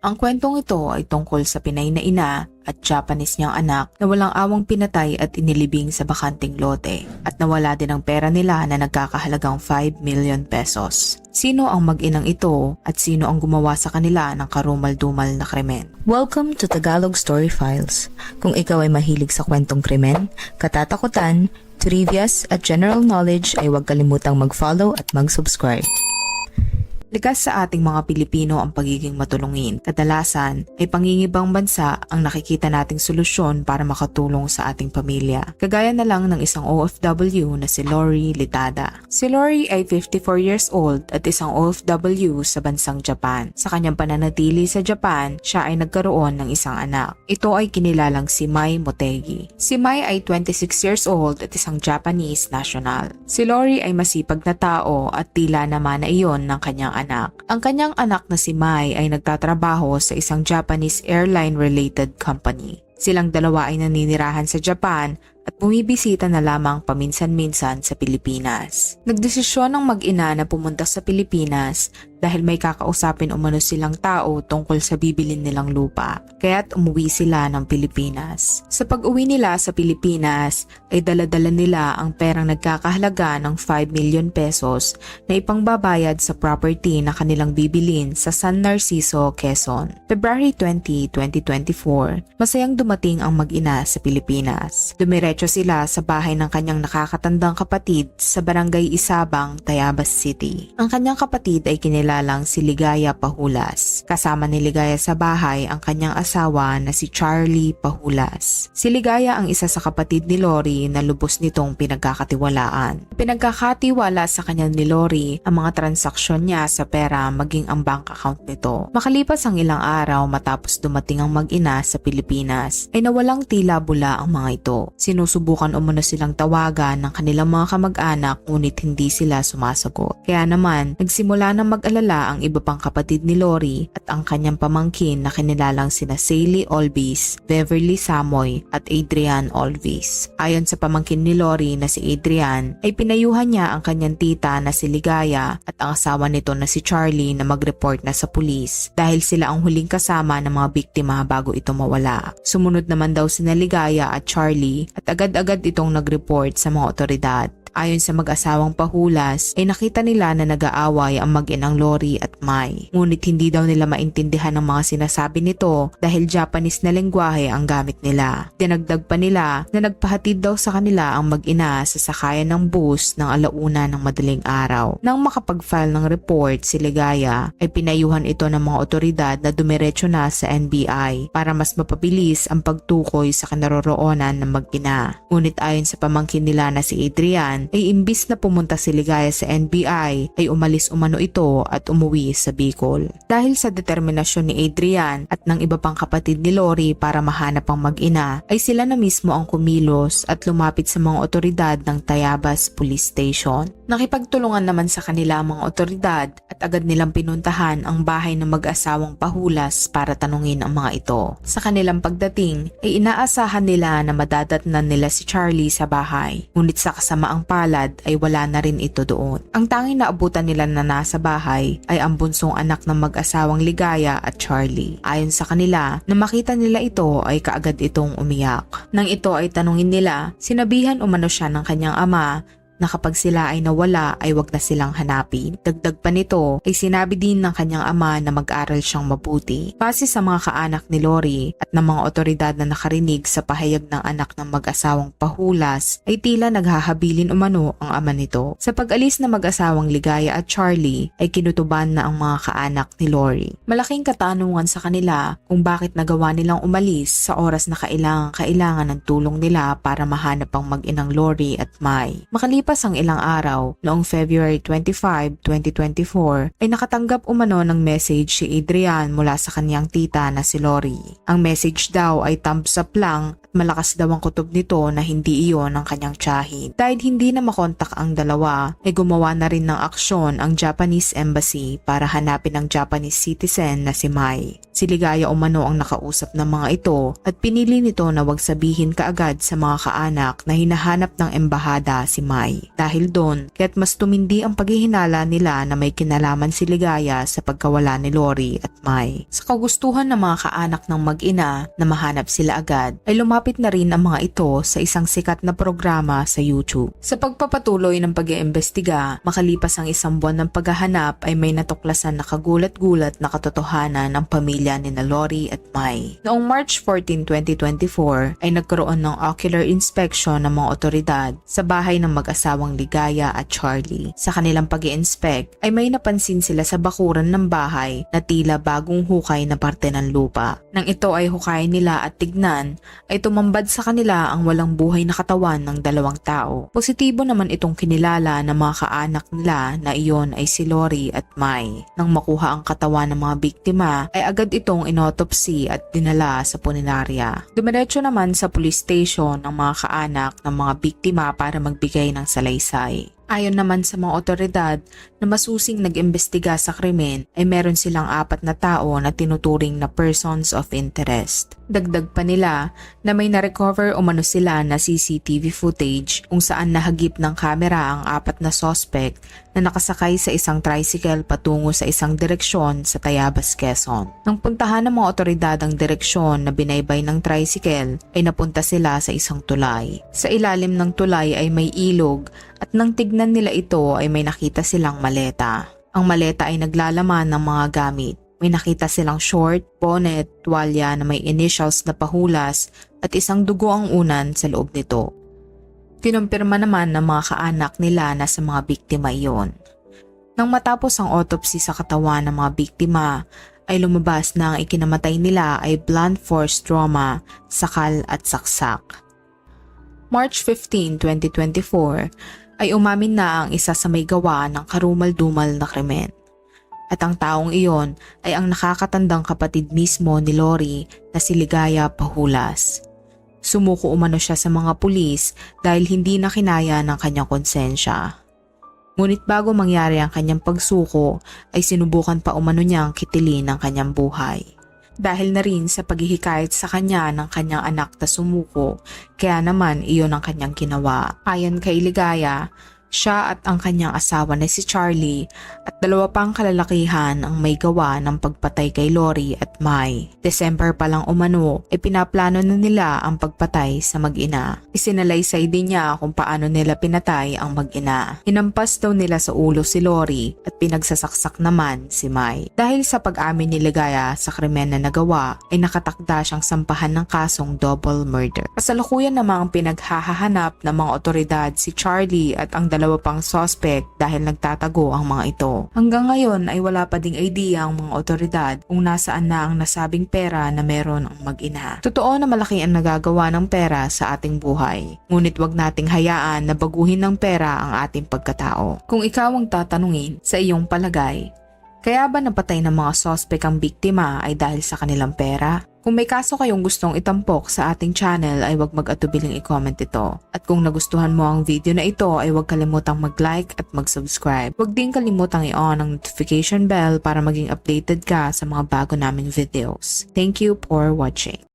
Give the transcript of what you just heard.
Ang kwentong ito ay tungkol sa Pinay na ina at Japanese niyang anak na walang awang pinatay at inilibing sa bakanting lote at nawala din ang pera nila na nagkakahalagang 5 million pesos. Sino ang mag-inang ito at sino ang gumawa sa kanila ng karumal-dumal na krimen? Welcome to Tagalog Story Files. Kung ikaw ay mahilig sa kwentong krimen, katatakutan, trivias at general knowledge ay huwag kalimutang mag-follow at mag-subscribe. Likas sa ating mga Pilipino ang pagiging matulungin. Kadalasan ay pangingibang bansa ang nakikita nating solusyon para makatulong sa ating pamilya. Kagaya na lang ng isang OFW na si Lori Litada. Si Lori ay 54 years old at isang OFW sa bansang Japan. Sa kanyang pananatili sa Japan, siya ay nagkaroon ng isang anak. Ito ay kinilalang si Mai Motegi. Si Mai ay 26 years old at isang Japanese national. Si Lori ay masipag na tao at tila naman na iyon ng kanyang anak. Ang kanyang anak na si Mai ay nagtatrabaho sa isang Japanese airline-related company. Silang dalawa ay naninirahan sa Japan at bumibisita na lamang paminsan-minsan sa Pilipinas. Nagdesisyon ng mag-ina na pumunta sa Pilipinas dahil may kakausapin umano silang tao tungkol sa bibilin nilang lupa, kaya't umuwi sila ng Pilipinas. Sa pag-uwi nila sa Pilipinas ay dala-dala nila ang perang nagkakahalaga ng 5 million pesos na ipangbabayad sa property na kanilang bibilin sa San Narciso, Quezon. February 20, 2024, masayang dumating ang mag-ina sa Pilipinas. Dumiretso sila sa bahay ng kanyang nakakatandang kapatid sa Barangay Isabang, Tayabas City. Ang kanyang kapatid ay kinilalang si Ligaya Pahulas. Kasama ni Ligaya sa bahay ang kanyang asawa na si Charlie Pahulas. Si Ligaya ang isa sa kapatid ni Lori na lubos nitong pinagkakatiwalaan. Pinagkakatiwala sa kanya ni Lori ang mga transaksyon niya sa pera maging ang bank account nito. Makalipas ang ilang araw matapos dumating ang mag-ina sa Pilipinas ay nawalang tila bula ang mga ito. Sinusubukan umano silang tawagan ng kanilang mga kamag-anak ngunit hindi sila sumasagot. Kaya naman nagsimula na mag-alala ang iba pang kapatid ni Lori at ang kanyang pamangkin na kinilalang sina Sally Olvis, Beverly Samoy at Adrian Olvis. Ayon sa pamangkin ni Lori na si Adrian ay pinayuhan niya ang kanyang tita na si Ligaya at ang asawa nito na si Charlie na mag-report na sa pulis dahil sila ang huling kasama ng mga biktima bago ito mawala. Sumunod naman daw sina Ligaya at Charlie at agad-agad itong nag-report sa mga otoridad. Ayon sa mag-asawang Pahulas ay nakita nila na nag-aaway ang mag-inang Lori at Mai. Ngunit hindi daw nila maintindihan ang mga sinasabi nito dahil Japanese na lengguwahe ang gamit nila. Dinagdag pa nila na nagpahatid daw sa kanila ang mag-ina sa sakayan ng bus ng alauna ng madaling araw. Nang makapag-file ng report si Ligaya ay pinayuhan ito ng mga otoridad na dumiretso na sa NBI para mas mapabilis ang pagtukoy sa kinaroroonan ng mag-ina. Ngunit ayon sa pamangkin nila na si Adrian ay imbis na pumunta si Ligaya sa NBI ay umalis umano ito at umuwi sa Bicol. Dahil sa determinasyon ni Adrian at ng iba pang kapatid ni Lori para mahanap ang mag-ina ay sila na mismo ang kumilos at lumapit sa mga otoridad ng Tayabas Police Station. Nakipagtulungan naman sa kanila ang mga otoridad at agad nilang pinuntahan ang bahay ng mag-asawang Pahulas para tanungin ang mga ito. Sa kanilang pagdating ay inaasahan nila na madadatnan nila si Charlie sa bahay. Ngunit sa kasamaang palad ay wala na rin ito doon. Ang tanging naabutan nila na nasa bahay ay ang bunsong anak ng mag-asawang Ligaya at Charlie. Ayon sa kanila, na makita nila ito ay kaagad itong umiyak. Nang ito ay tanungin nila, sinabihan umano siya ng kanyang ama na kapag sila ay nawala ay wag na silang hanapin. Dagdag pa nito ay sinabi din ng kanyang ama na mag-aral siyang mabuti. Base sa mga kaanak ni Lori at ng mga otoridad na nakarinig sa pahayag ng anak ng mag-asawang Pahulas ay tila naghahabilin umano ang ama nito. Sa pag-alis na mag-asawang Ligaya at Charlie ay kinutuban na ang mga kaanak ni Lori. Malaking katanungan sa kanila kung bakit nagawa nilang umalis sa oras na kailangan ng tulong nila para mahanap ang mag-inang Lori at Mai. Makalipas ang ilang araw, noong February 25, 2024, ay nakatanggap umano ng message si Adrian mula sa kanyang tita na si Lori. Ang message daw ay thumbs up lang Malakas daw ang kutob nito na hindi iyon ang kanyang tiyahin. Dahil hindi na makontak ang dalawa, ay gumawa na rin ng aksyon ang Japanese Embassy para hanapin ang Japanese citizen na si Mai. Si Ligaya umano ang nakausap ng mga ito at pinili nito na wag sabihin kaagad sa mga kaanak na hinahanap ng embahada si Mai. Dahil doon, kaya't mas tumindi ang paghihinala nila na may kinalaman si Ligaya sa pagkawala ni Lori at Mai. Sa kagustuhan ng mga kaanak ng mag-ina na mahanap sila agad, ay lumapit na rin ang mga ito sa isang sikat na programa sa YouTube. Sa pagpapatuloy ng pag-iimbestiga, makalipas ang isang buwan ng paghahanap ay may natuklasan na kagulat-gulat na katotohanan ng pamilya ni na Lori at Mai. Noong March 14, 2024 ay nagkaroon ng ocular inspection ng mga otoridad sa bahay ng mag-asawang Ligaya at Charlie. Sa kanilang pag-i-inspect ay may napansin sila sa bakuran ng bahay na tila bagong hukay na parte ng lupa. Nang ito ay hukayin nila at tignan, ay tumambad sa kanila ang walang buhay na katawan ng dalawang tao. Positibo naman itong kinilala ng mga kaanak nila na iyon ay si Lori at Mai. Nang makuha ang katawan ng mga biktima, ay agad itong inotopsy at dinala sa punerarya. Dumiretso naman sa police station ang mga kaanak ng mga biktima para magbigay ng salaysay. Ayon naman sa mga otoridad na masusing nag-imbestiga sa krimen ay meron silang 4 na tao na tinuturing na persons of interest. Dagdag pa nila na may na-recover umano sila na CCTV footage kung saan nahagip ng kamera ang 4 na suspect na nakasakay sa isang tricycle patungo sa isang direksyon sa Tayabas, Quezon. Nang puntahan ng mga otoridad ang direksyon na binaybay ng tricycle ay napunta sila sa isang tulay. Sa ilalim ng tulay ay may ilog at nang tignan nila ito ay may nakita silang maleta. Ang maleta ay naglalaman ng mga gamit. May nakita silang short, bonnet, tuwalya na may initials na pahulas at isang dugo ang unan sa loob nito. Kinumpirma naman ng mga kaanak nila na sa mga biktima iyon. Nang matapos ang autopsy sa katawan ng mga biktima, ay lumabas na ang ikinamatay nila ay blunt force trauma, sakal at saksak. March 15, 2024 ay umamin na ang isa sa may gawa ng karumal-dumal na krimen. At ang taong iyon ay ang nakakatandang kapatid mismo ni Lori na si Ligaya Pahulas. Sumuko umano siya sa mga pulis dahil hindi na kinaya ng kanyang konsensya. Ngunit bago mangyari ang kanyang pagsuko ay sinubukan pa umano niyang kitilin ang kanyang buhay. Dahil na rin sa paghihikayat sa kanya ng kanyang anak na sumuko, kaya naman iyon ang kanyang ginawa. Ayon kay Ligaya, siya at ang kanyang asawa na si Charlie at 2 pang kalalakihan ang may gawa ng pagpatay kay Lori at Mai. December pa lang umano ay pinaplano na nila ang pagpatay sa mag-ina. Isinalaysay din niya kung paano nila pinatay ang mag-ina. Hinampas daw nila sa ulo si Lori at pinagsasaksak naman si Mai. Dahil sa pag-amin ni Ligaya sa krimen na nagawa ay nakatakda siyang sampahan ng kasong double murder. Kasalukuyan namang pinaghahanap ng mga otoridad si Charlie at ang 2 pang suspect dahil nagtatago ang mga ito. Hanggang ngayon ay wala pa ding idea ang mga otoridad kung nasaan na ang nasabing pera na meron ang mag-ina. Totoo na malaki ang nagagawa ng pera sa ating buhay. Ngunit wag nating hayaan na baguhin ng pera ang ating pagkatao. Kung ikaw ang tatanungin, sa iyong palagay, kaya ba napatay ng mga suspect ang biktima ay dahil sa kanilang pera? Kung may kaso kayong gustong itampok sa ating channel ay huwag mag-atubiling i-comment ito. At kung nagustuhan mo ang video na ito ay huwag kalimutang mag-like at mag-subscribe. Huwag din kalimutang i-on ang notification bell para maging updated ka sa mga bago naming videos. Thank you for watching.